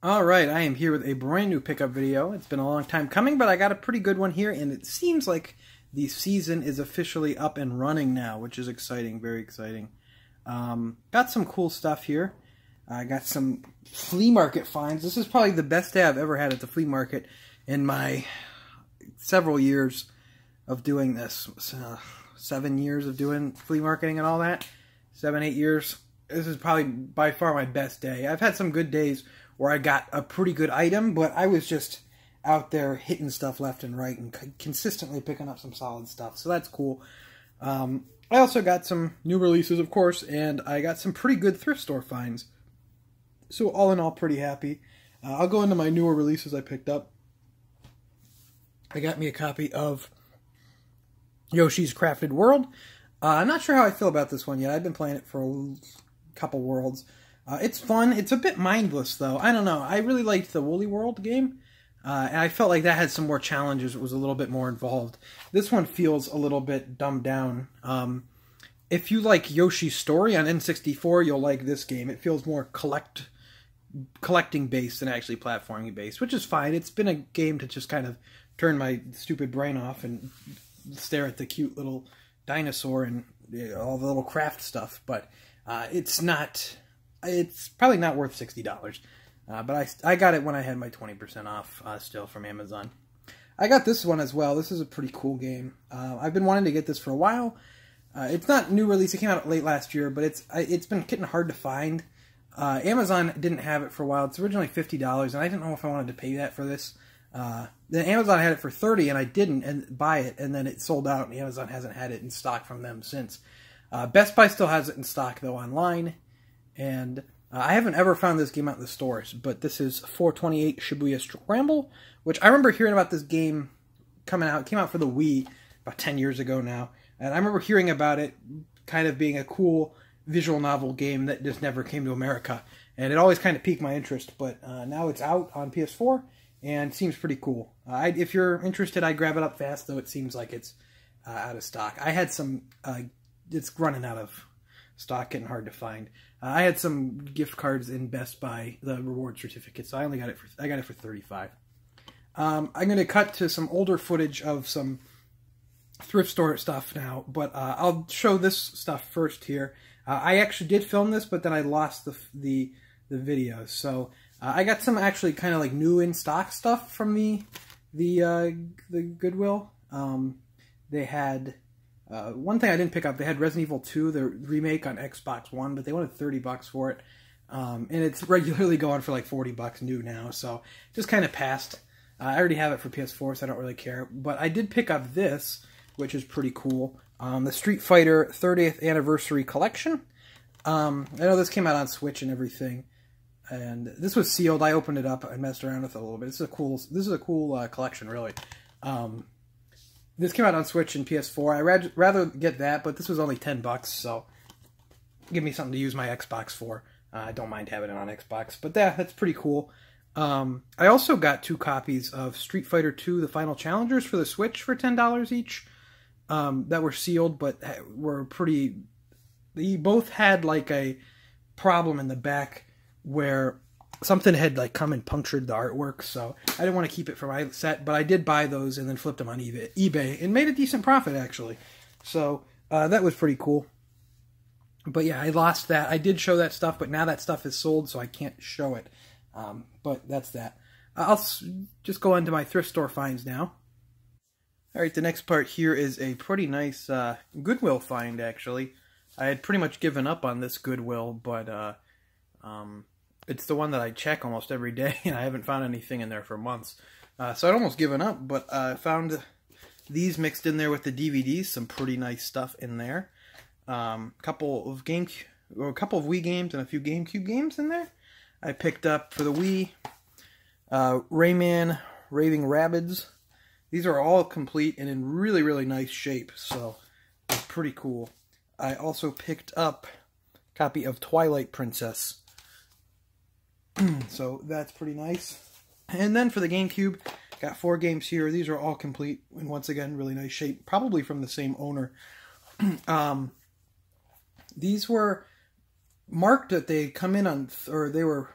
Alright, I am here with a brand new pickup video. It's been a long time coming, but I got a pretty good one here, and it seems like the season is officially up and running now, which is exciting, very exciting. Got some cool stuff here. I got some flea market finds. This is probably the best day I've ever had at the flea market in my several years of doing this. 7 years of doing flea marketing and all that. 7, 8 years. This is probably by far my best day. I've had some good days where I got a pretty good item, but I was just out there hitting stuff left and right and consistently picking up some solid stuff, so that's cool. I also got some new releases, of course, and I got some pretty good thrift store finds. So all in all, pretty happy. I'll go into my newer releases I picked up. I got me a copy of Yoshi's Crafted World. I'm not sure how I feel about this one yet. I've been playing it for a couple worlds. It's fun. It's a bit mindless, though. I don't know. I really liked the Woolly World game, and I felt like that had some more challenges. It was a little bit more involved. This one feels a little bit dumbed down. If you like Yoshi's Story on N64, you'll like this game. It feels more collecting based than actually platforming based, which is fine. It's been a game to just kind of turn my stupid brain off and stare at the cute little dinosaur and all the little craft stuff, but it's probably not worth $60. But I got it when I had my 20% off still from Amazon. I got this one as well. This is a pretty cool game. I've been wanting to get this for a while. It's not new release. It came out late last year, but it's been getting hard to find. Amazon didn't have it for a while. It's originally $50, and I didn't know if I wanted to pay that for this. Then Amazon had it for $30, and I didn't buy it, and then it sold out, and Amazon hasn't had it in stock from them since. Best Buy still has it in stock, though, online. And I haven't ever found this game out in the stores, but this is 428 Shibuya Scramble, which I remember hearing about this game coming out. It came out for the Wii about 10 years ago now, and I remember hearing about it kind of being a cool visual novel game that just never came to America, and it always kind of piqued my interest, but now it's out on PS4, and seems pretty cool. If you're interested, I'd grab it up fast, though it seems like it's out of stock. I had some, it's running out of stock, getting hard to find. I had some gift cards in Best Buy, the reward certificate, so I got it for $35. I'm going to cut to some older footage of some thrift store stuff now, but I'll show this stuff first here. I actually did film this, but then I lost the video. So I got some actually kind of like new in stock stuff from the Goodwill. They had one thing I didn't pick up. They had Resident Evil 2, the remake on Xbox One, but they wanted $30 for it, and it's regularly going for like $40 new now. So just kind of passed. I already have it for PS4, so I don't really care. But I did pick up this, which is pretty cool. The Street Fighter 30th Anniversary Collection. I know this came out on Switch and everything, and this was sealed. I opened it up and messed around with it a little bit. This is a cool collection, really. This came out on Switch and PS4. I'd rather get that, but this was only $10, so give me something to use my Xbox for. I don't mind having it on Xbox, but that's pretty cool. I also got 2 copies of Street Fighter 2: The Final Challengers for the Switch for $10 each. That were sealed, but were pretty... They both had like a problem in the back where something had like come and punctured the artwork, so I didn't want to keep it for my set, but I did buy those and then flipped them on eBay and made a decent profit, actually. So that was pretty cool. But yeah, I lost that. I did show that stuff, but now that stuff is sold, so I can't show it. But that's that. I'll just go on to my thrift store finds now. Alright, the next part here is a pretty nice Goodwill find, actually. I had pretty much given up on this Goodwill, but it's the one that I check almost every day, and I haven't found anything in there for months. So I'd almost given up, but I found these mixed in there with the DVDs, some pretty nice stuff in there. A couple of Wii games and a few GameCube games in there. I picked up for the Wii, Rayman Raving Rabbids. These are all complete and in really, really nice shape, so it's pretty cool. I also picked up a copy of Twilight Princess. So that's pretty nice. And then for the GameCube, got 4 games here. These are all complete and once again, really nice shape. Probably from the same owner. These were marked that they come in on, or they were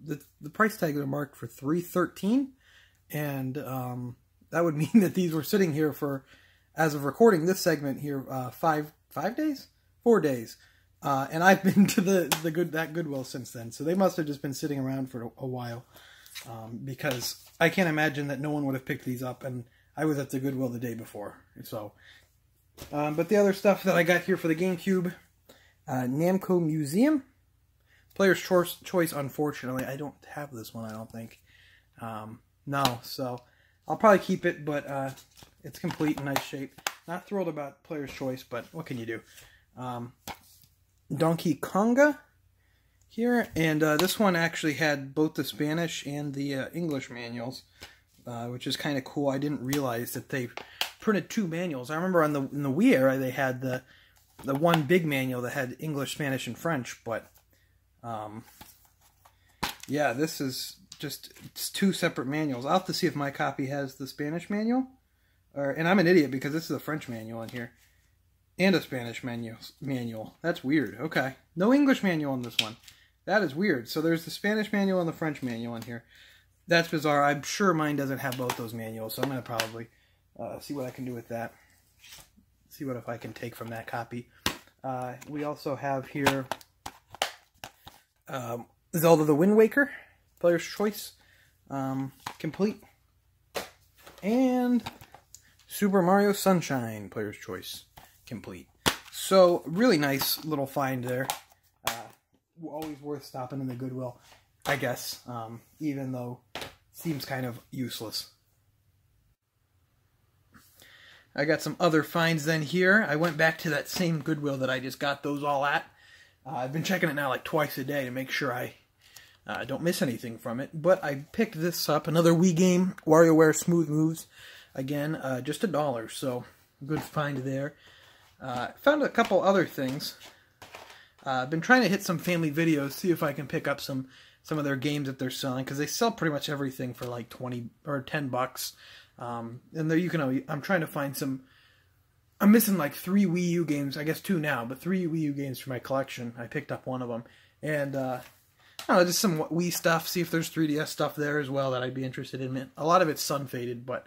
the price tags are marked for $3.13, and that would mean that these were sitting here for, as of recording this segment here, 4 days, and I've been to that Goodwill since then. So they must have just been sitting around for a while, because I can't imagine that no one would have picked these up, and I was at the Goodwill the day before. So, but the other stuff that I got here for the GameCube, Namco Museum. Player's Choice, unfortunately. I don't have this one, I don't think. No, so I'll probably keep it, but it's complete in nice shape. Not thrilled about Player's Choice, but what can you do? Donkey Konga here, and this one actually had both the Spanish and the English manuals, which is kind of cool. I didn't realize that they printed 2 manuals. I remember in the Wii era they had the one big manual that had English, Spanish, and French, but yeah, this is it's 2 separate manuals. I'll have to see if my copy has the Spanish manual, and I'm an idiot because this is a French manual in here and a Spanish manual. That's weird. Okay, no English manual in this one. That is weird. So there's the Spanish manual and the French manual in here. That's bizarre. I'm sure mine doesn't have both those manuals, so I'm gonna probably see what I can do with that. See what if I can take from that copy. We also have here Zelda the Wind Waker, Player's Choice, complete, and Super Mario Sunshine, Player's Choice, complete. So, really nice little find there. Always worth stopping in the Goodwill, I guess, even though it seems kind of useless. I got some other finds then here. I went back to that same Goodwill that I just got those all at. I've been checking it now like twice a day to make sure I don't miss anything from it. But I picked this up, another Wii game, WarioWare Smooth Moves. Again, just $1, so good find there. Found a couple other things. I've been trying to hit some family videos, see if I can pick up some of their games that they're selling, because they sell pretty much everything for like 20 or $10. And there I'm trying to find some. I'm missing like 3 Wii U games, I guess 2 now, but 3 Wii U games for my collection. I picked up one of them, and I don't know, just some Wii stuff. See if there's 3DS stuff there as well that I'd be interested in. A lot of it's sun faded, but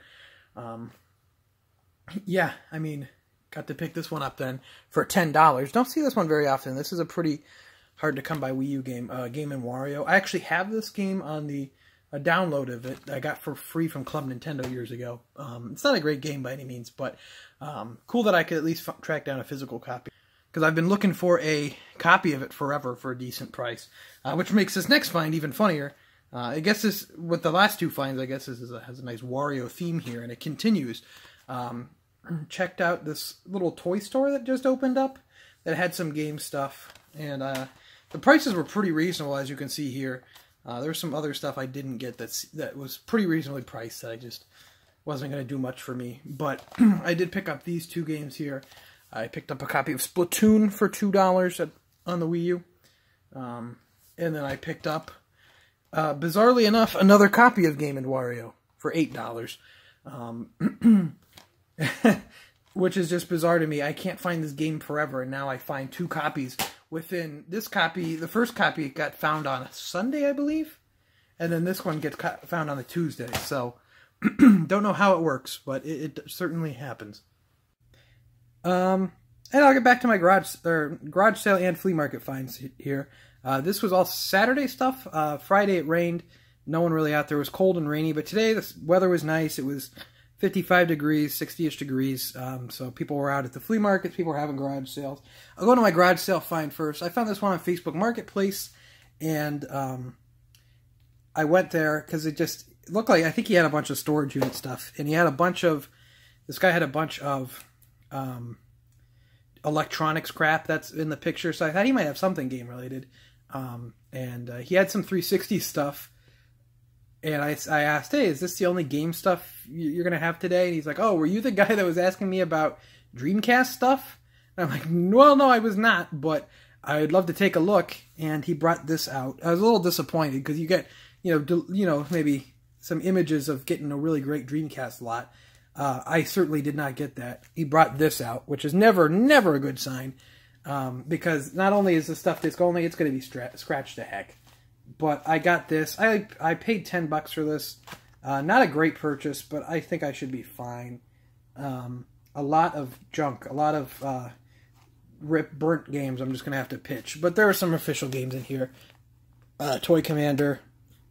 yeah, I mean, got to pick this one up then for $10. Don't see this one very often. This is a pretty hard to come by Wii U game, Game & Wario. I actually have this game on a download of it I got for free from Club Nintendo years ago. It's not a great game by any means, but cool that I could at least track down a physical copy, because I've been looking for a copy of it forever for a decent price, which makes this next find even funnier. I guess this, with the last 2 finds, I guess this has a nice Wario theme here, and it continues. Checked out this little toy store that just opened up that had some game stuff, and the prices were pretty reasonable, as you can see here. There's some other stuff I didn't get that was pretty reasonably priced that I just wasn't going to do much for me. But I did pick up these 2 games here. I picked up a copy of Splatoon for $2 on the Wii U. And then I picked up, bizarrely enough, another copy of Game & Wario for $8. Which is just bizarre to me. I can't find this game forever, and now I find 2 copies within this copy. The first copy got found on a Sunday, I believe, and then this one gets found on a Tuesday. So, don't know how it works, but it certainly happens. And I'll get back to my garage sale and flea market finds here. This was all Saturday stuff. Friday it rained. No one really out there. It was cold and rainy, but today the weather was nice. It was 55 degrees, 60-ish degrees, so people were out at the flea markets, people were having garage sales. I'll go to my garage sale find first. I found this one on Facebook Marketplace, and I went there because it just looked like, I think he had a bunch of storage unit stuff, and he had a bunch of, this guy had a bunch of electronics crap that's in the picture, so I thought he might have something game-related, and he had some 360 stuff. And I asked, hey, is this the only game stuff you're going to have today? And he's like, oh, were you the guy that was asking me about Dreamcast stuff? And I'm like, well, no, I was not, but I'd love to take a look. And he brought this out. I was a little disappointed because you get, maybe some images of getting a really great Dreamcast lot. I certainly did not get that. He brought this out, which is never a good sign, because not only is the stuff disc only, it's going to be scratched to heck. but I got this. I paid $10 for this. Not a great purchase, but I think I should be fine. A lot of junk, a lot of burnt games I'm just going to have to pitch. But there are some official games in here. Toy Commander,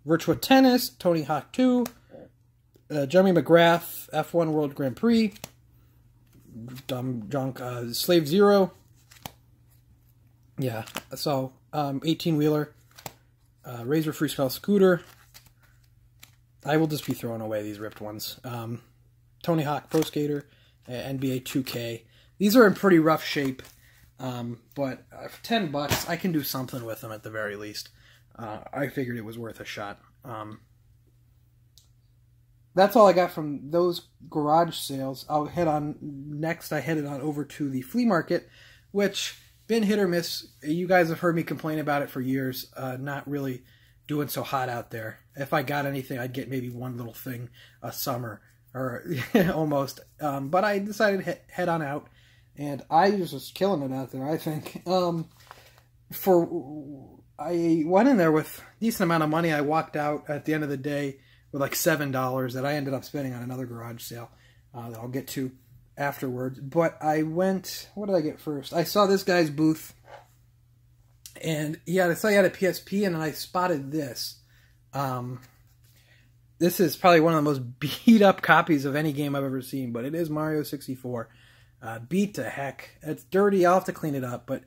Virtua Tennis, Tony Hawk 2, Jeremy McGrath, F1 World Grand Prix, dumb junk, Slave Zero. Yeah, so 18-wheeler, Razor Freestyle Scooter. I will just be throwing away these ripped ones. Tony Hawk Pro Skater, NBA 2K. These are in pretty rough shape, but for $10, I can do something with them at the very least. I figured it was worth a shot. That's all I got from those garage sales. I'll head on next. I headed on over to the flea market, which been hit or miss. You guys have heard me complain about it for years. Not really doing so hot out there. If I got anything, I'd get maybe one little thing a summer or almost. But I decided to head on out, and I was just killing it out there, I think. I went in there with a decent amount of money. I walked out at the end of the day with like $7 that I ended up spending on another garage sale that I'll get to afterwards. But I went, what did I get first? I saw this guy's booth, and I saw he had a PSP, and then I spotted this. This is probably one of the most beat up copies of any game I've ever seen, but it is Mario 64. Beat to heck. It's dirty. I'll have to clean it up, but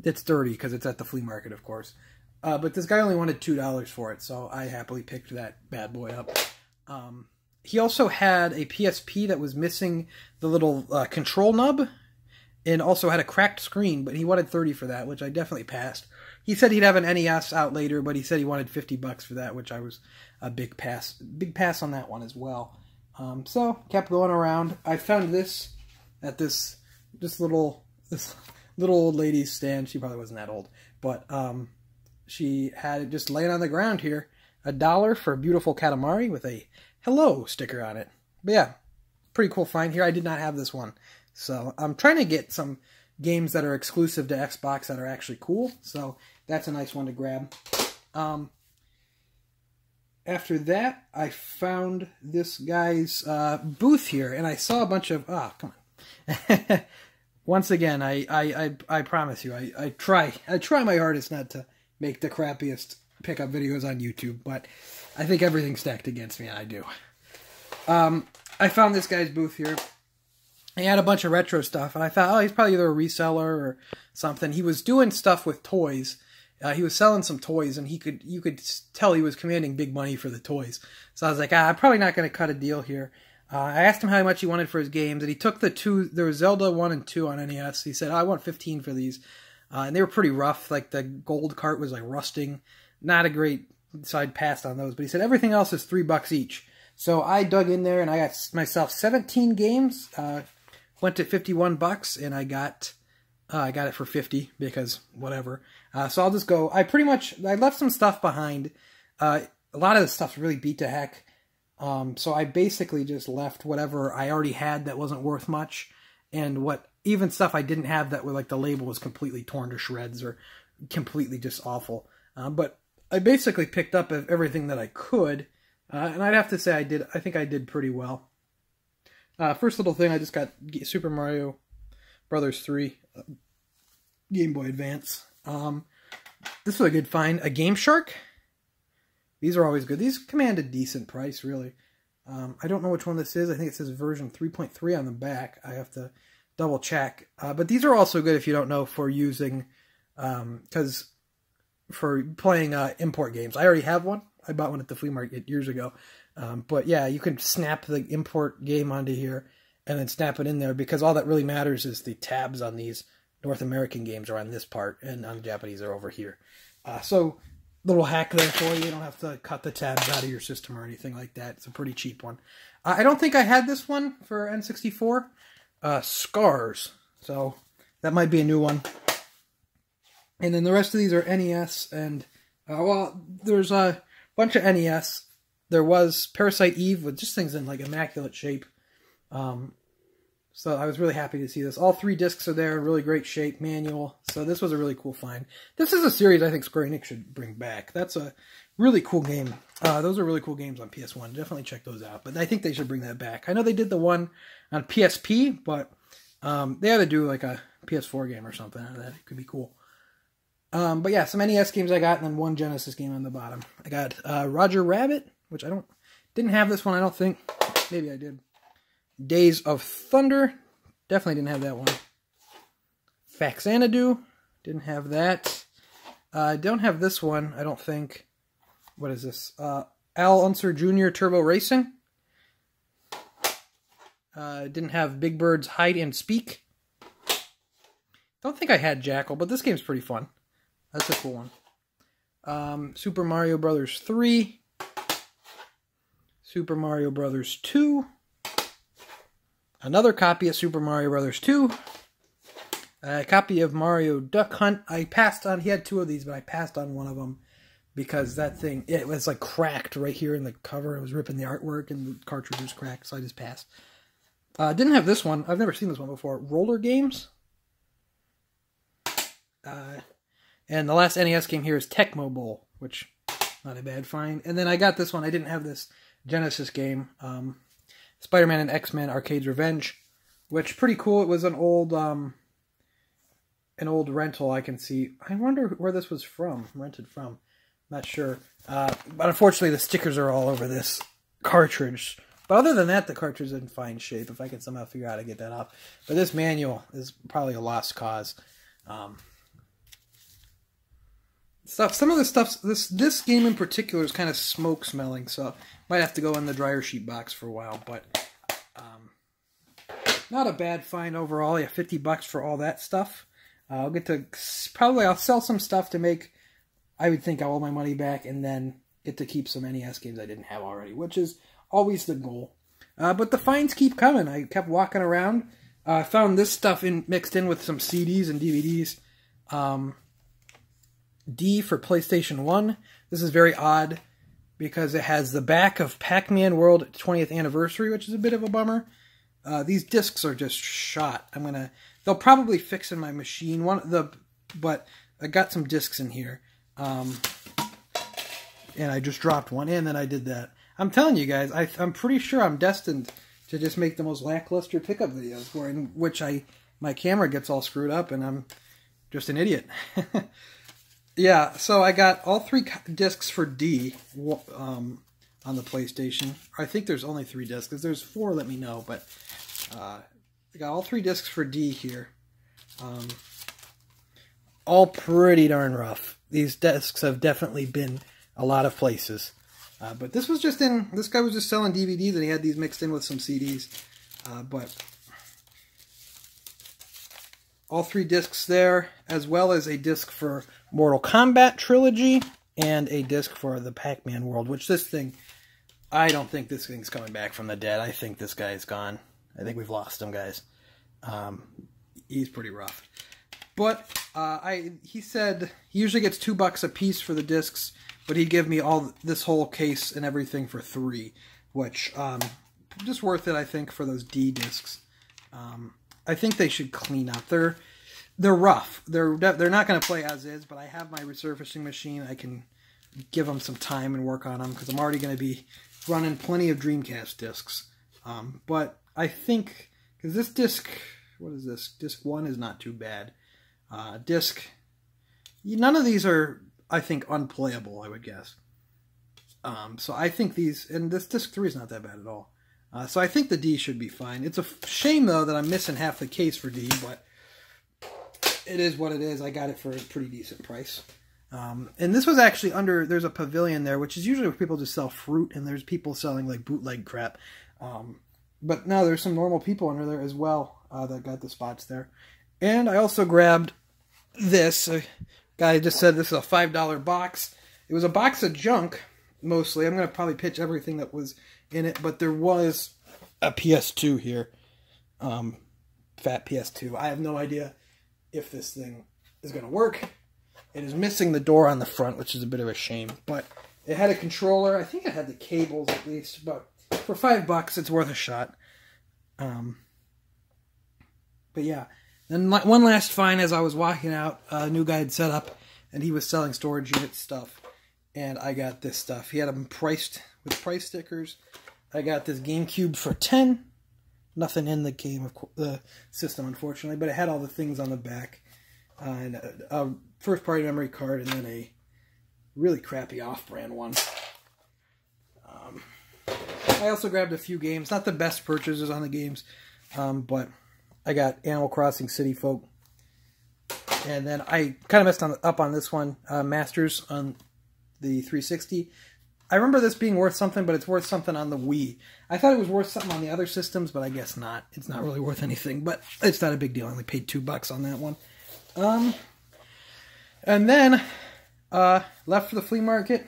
it's dirty because it's at the flea market, of course. But this guy only wanted $2 for it, so I happily picked that bad boy up. He also had a PSP that was missing the little control nub, and also had a cracked screen, but he wanted $30 for that, which I definitely passed. He said he'd have an NES out later, but he said he wanted $50 for that, which I was a big pass on that one as well. So kept going around. I found this at this little old lady's stand. She probably wasn't that old, but she had it just laying on the ground here. $1 for a beautiful Katamari with a hello sticker on it. But yeah, pretty cool find here. I did not have this one, so I'm trying to get some games that are exclusive to Xbox that are actually cool. So that's a nice one to grab. After that, I found this guy's booth here, and I saw a bunch of... come on. Once again, I promise you, I try my hardest not to make the crappiest pickup videos on YouTube, but I think everything's stacked against me, and I do. I found this guy's booth here. He had a bunch of retro stuff, and I thought, he's probably either a reseller or something. He was doing stuff with toys. He was selling some toys, and you could tell he was commanding big money for the toys. So I was like, I'm probably not going to cut a deal here. I asked him how much he wanted for his games, and he took the two. There was Zelda 1 and 2 on NES. He said, I want $15 for these. And they were pretty rough. Like, the gold cart was, like, rusting. Not a great... So I passed on those. But he said, everything else is $3 each. So I dug in there, and I got myself 17 games. Went to $51, and I got it for $50, because whatever. So I'll just go... I left some stuff behind. A lot of the stuff's really beat to heck. So I basically just left whatever I already had that wasn't worth much, and even stuff I didn't have that were like the label was completely torn to shreds or completely just awful. But I basically picked up everything that I could, and I'd have to say I think I did pretty well. First little thing, I just got Super Mario Brothers 3 Game Boy Advance. This was a good find. A Game Shark. These are always good. These command a decent price, really. I don't know which one this is. I think it says version 3.3 on the back. I have to double check. But these are also good if you don't know for using, for playing import games. I already have one. I bought one at the flea market years ago. But yeah, you can snap the import game onto here and then snap it in there, because all that really matters is the tabs on these North American games are on this part, and on Japanese are over here. So... little hack there for you. You don't have to cut the tabs out of your system or anything like that. It's a pretty cheap one. I don't think I had this one for N64. Scars. So that might be a new one. And then the rest of these are NES. And, there's a bunch of NES. There was Parasite Eve with just things in like immaculate shape. So I was really happy to see this. All 3 discs are there, really great shape, manual. So this was a really cool find. This is a series I think Square Enix should bring back. That's a really cool game. Those are really cool games on PS1. Definitely check those out. But I think they should bring that back. I know they did the one on PSP, but they had to do like a PS4 game or something out of that. It could be cool. But yeah, some NES games I got, and then 1 Genesis game on the bottom. I got Roger Rabbit, which didn't have this one, I don't think. Maybe I did. Days of Thunder, definitely didn't have that one. Faxanadu, didn't have that. I don't have this one, I don't think. What is this? Al Unser Jr. Turbo Racing. Didn't have Big Bird's Hide and Speak. Don't think I had Jackal, but this game's pretty fun. That's a cool one. Super Mario Brothers 3. Super Mario Brothers 2. Another copy of Super Mario Brothers 2. A copy of Mario Duck Hunt. I passed on, he had 2 of these, but I passed on one of them because that thing, it was like cracked right here in the cover. It was ripping the artwork and the cartridge was cracked, so I just passed. Didn't have this one. I've never seen this one before. Roller Games. And the last NES game here is Tecmo Bowl, which, not a bad find. And then I got this one. I didn't have this Genesis game. Spider-Man and X-Men Arcade's Revenge, which pretty cool. It was an old rental I can see. I wonder where this was from, rented from. Not sure. But unfortunately the stickers are all over this cartridge. But other than that, the cartridge is in fine shape, if I can somehow figure out how to get that off. But this manual is probably a lost cause. Some of the stuff, this game in particular is kind of smoke smelling, so might have to go in the dryer sheet box for a while, but not a bad find overall. Yeah, $50 for all that stuff. I'll get to, I'll sell some stuff to make, I would think, all my money back, and then get to keep some NES games I didn't have already, which is always the goal. But the finds keep coming. I kept walking around. I found this stuff mixed in with some CDs and DVDs. D for PlayStation 1. This is very odd because it has the back of Pac-Man World 20th Anniversary, which is a bit of a bummer. These discs are just shot. They'll probably fix in my machine. But I got some discs in here. And I just dropped one in, and I did that. I'm telling you guys, I'm pretty sure I'm destined to just make the most lackluster pickup videos, in which my camera gets all screwed up, and I'm just an idiot. Yeah, so I got all 3 discs for D on the PlayStation. I think there's only 3 discs. If there's 4, let me know. But I got all 3 discs for D here. All pretty darn rough. These discs have definitely been a lot of places. But this guy was just selling DVDs, and he had these mixed in with some CDs. But all 3 discs there, as well as a disc for Mortal Kombat Trilogy, and a disc for the Pac-Man World, which this thing, I don't think this thing's coming back from the dead. I think this guy's gone. I think we've lost him, guys. He's pretty rough. But he said he usually gets $2 a piece for the discs, but he'd give me this whole case and everything for 3, which just worth it, I think, for those D discs. I think they should clean up. They're rough. They're not going to play as is, but I have my resurfacing machine. I can give them some time and work on them because I'm already going to be running plenty of Dreamcast discs. But I think, because this disc, what is this? Disc 1 is not too bad. None of these are, I think, unplayable, I would guess. So I think these, and this disc 3 is not that bad at all. So I think the D should be fine. It's a shame, though, that I'm missing half the case for D, but it is what it is. I got it for a pretty decent price. And this was actually there's a pavilion there, which is usually where people just sell fruit, and there's people selling, like, bootleg crap. But no, there's some normal people under there as well that got the spots there. And I also grabbed this. A guy just said this is a $5 box. It was a box of junk, mostly. I'm going to probably pitch everything that was in it, but there was a PS2 here. Fat PS2. I have no idea if this thing is going to work. It is missing the door on the front, which is a bit of a shame, but it had a controller. I think it had the cables at least, but for $5, it's worth a shot. But yeah, then one last find as I was walking out, a new guy had set up, and he was selling storage unit stuff. And I got this stuff. He had them priced with price stickers. I got this GameCube for $10. Nothing in the game, of the system, unfortunately, but it had all the things on the back. And a first-party memory card, and then a really crappy off-brand one. I also grabbed a few games. Not the best purchases on the games, but I got Animal Crossing City Folk. And then I kind of messed up on this one, Masters on the 360. I remember this being worth something, but it's worth something on the Wii. I thought it was worth something on the other systems, but I guess not. It's not really worth anything, but it's not a big deal. I only paid $2 on that one. And then left for the flea market.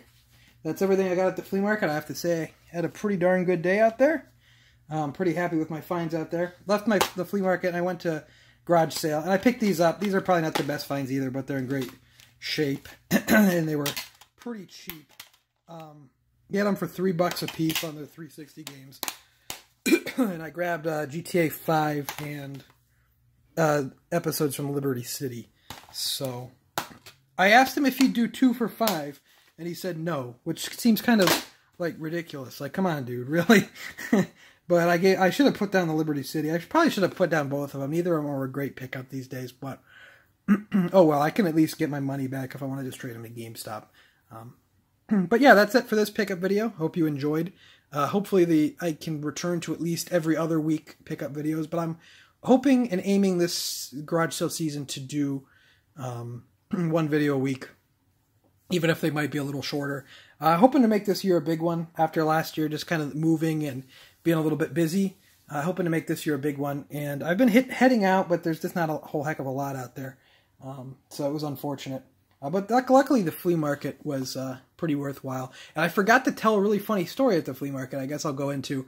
That's everything I got at the flea market. I have to say I had a pretty darn good day out there. I'm pretty happy with my finds out there. Left the flea market and I went to garage sale. And I picked these up. These are probably not the best finds either, but they're in great shape. And they were pretty cheap. You had them for $3 a piece on the 360 games. And I grabbed GTA 5 and episodes from Liberty City. So I asked him if he'd do 2 for $5, and he said no, which seems kind of like ridiculous. Like, come on, dude, really? But I should have put down the Liberty City. I probably should have put down both of them. Neither of them were a great pickup these days, but oh well, I can at least get my money back if I want to just trade them to GameStop. But yeah, that's it for this pickup video. Hope you enjoyed. Hopefully I can return to at least every other week pickup videos, but I'm hoping and aiming this garage sale season to do one video a week, even if they might be a little shorter. Hoping to make this year a big one after last year, just kind of moving and being a little bit busy. Hoping to make this year a big one. And I've been heading out, but there's just not a whole heck of a lot out there. So it was unfortunate. But luckily the flea market was pretty worthwhile. And I forgot to tell a really funny story at the flea market. I guess I'll go into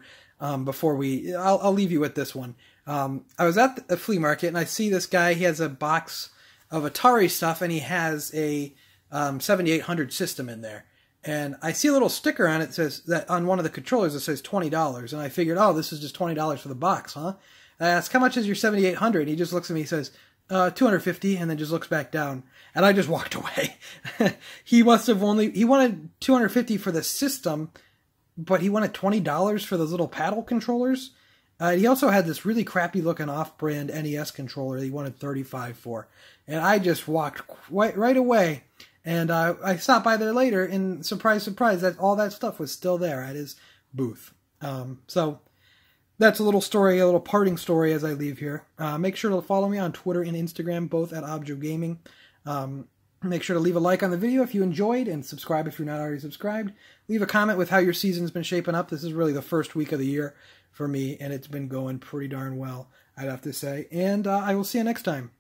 before I'll leave you with this one. I was at the flea market and I see this guy. He has a box of Atari stuff and he has a 7800 system in there. And I see a little sticker on it that says that on one of the controllers it says $20. And I figured, oh, this is just $20 for the box, huh? I asked, how much is your 7800? And he just looks at me and says, $250, and then just looks back down. And I just walked away. He wanted $250 for the system, but he wanted $20 for those little paddle controllers. He also had this really crappy looking off-brand NES controller that he wanted $35 for. And I just walked right away. And I stopped by there later, and surprise, surprise, that all that stuff was still there at his booth. So that's a little story, a little parting story as I leave here. Make sure to follow me on Twitter and Instagram, both at Objo Gaming. Make sure to leave a like on the video if you enjoyed, and subscribe if you're not already subscribed. Leave a comment with how your season's been shaping up. This is really the first week of the year for me, and it's been going pretty darn well, I'd have to say. And I will see you next time.